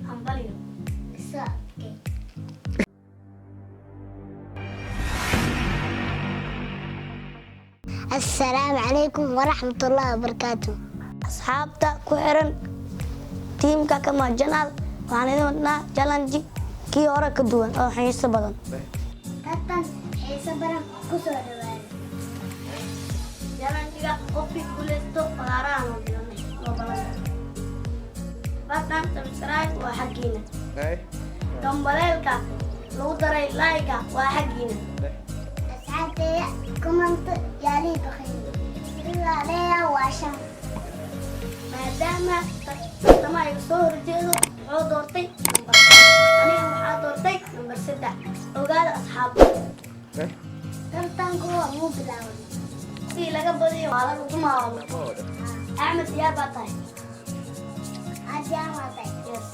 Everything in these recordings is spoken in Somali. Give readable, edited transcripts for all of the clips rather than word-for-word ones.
Hambalyo. Okay. السلام عليكم ورحمة الله وبركاته. Asxaabta ku xiran tiimka Kamaal Janaal waxaan idin wadnaa challenge kii hore ka duwan oo xiiso badan. Tartan xiiso badan ku soo dhawaada. Challenge-ga qofkii guuleysto fagaaraha loo dhiganay loo balan. Fadlan subscribe waa xaggiina. Gambaleelka lagu daray like-ga waa xaggiina. أسعدتي كومنت يا ريت خير. إلا عليا وعشان. maadaama tartama ay soo horjeedo wuxuu doortay number 4 aniga waxaa doortay number 3 ogaada asxaabta tartanku waa muu bilaaway. si laga badiyo waa lagu tumaado Ahmed yaa baa tahay Ajaan waa tahay. yes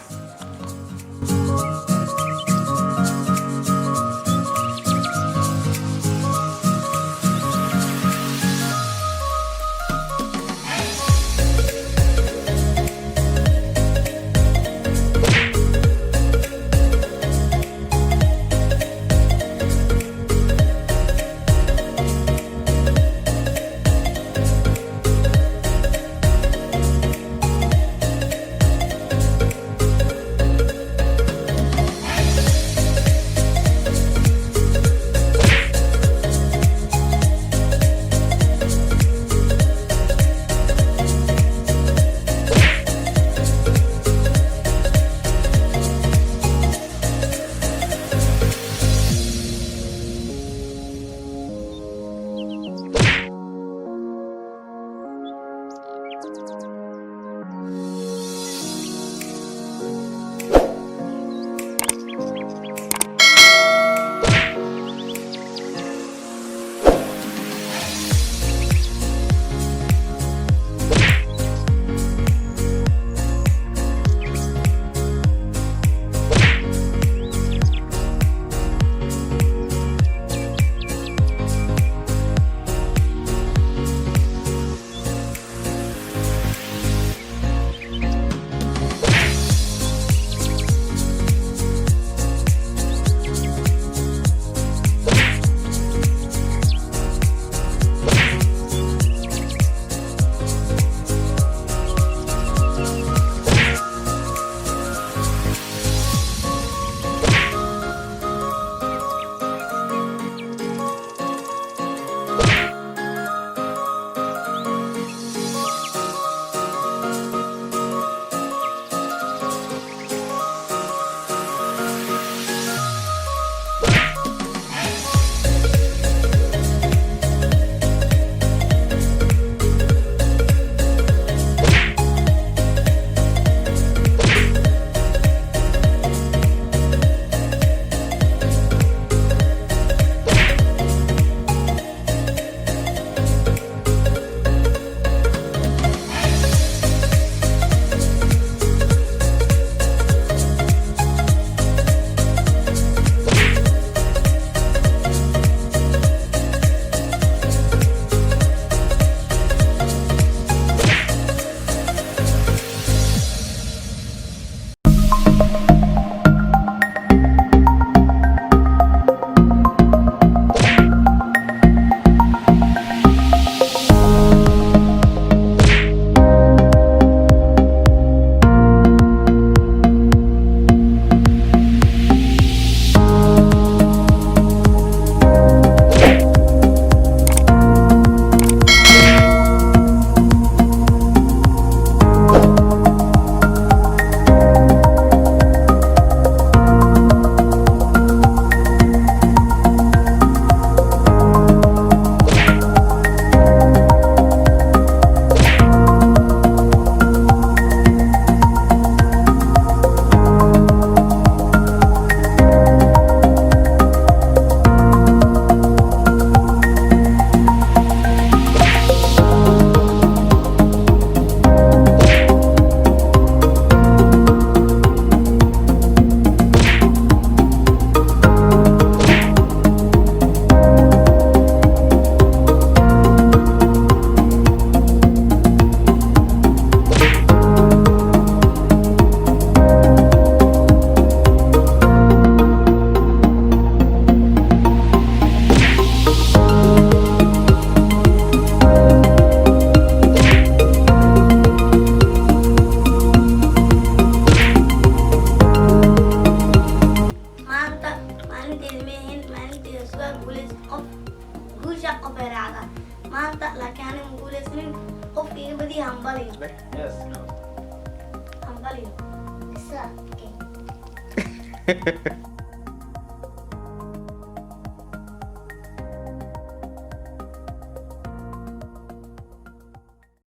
maalintii su'aal guulays qof guusha qof ay raacdaa maanta laakiin aniga ma guulaysnin qofka iga badiya hambaliyo Yes. hambaliyo So, okay.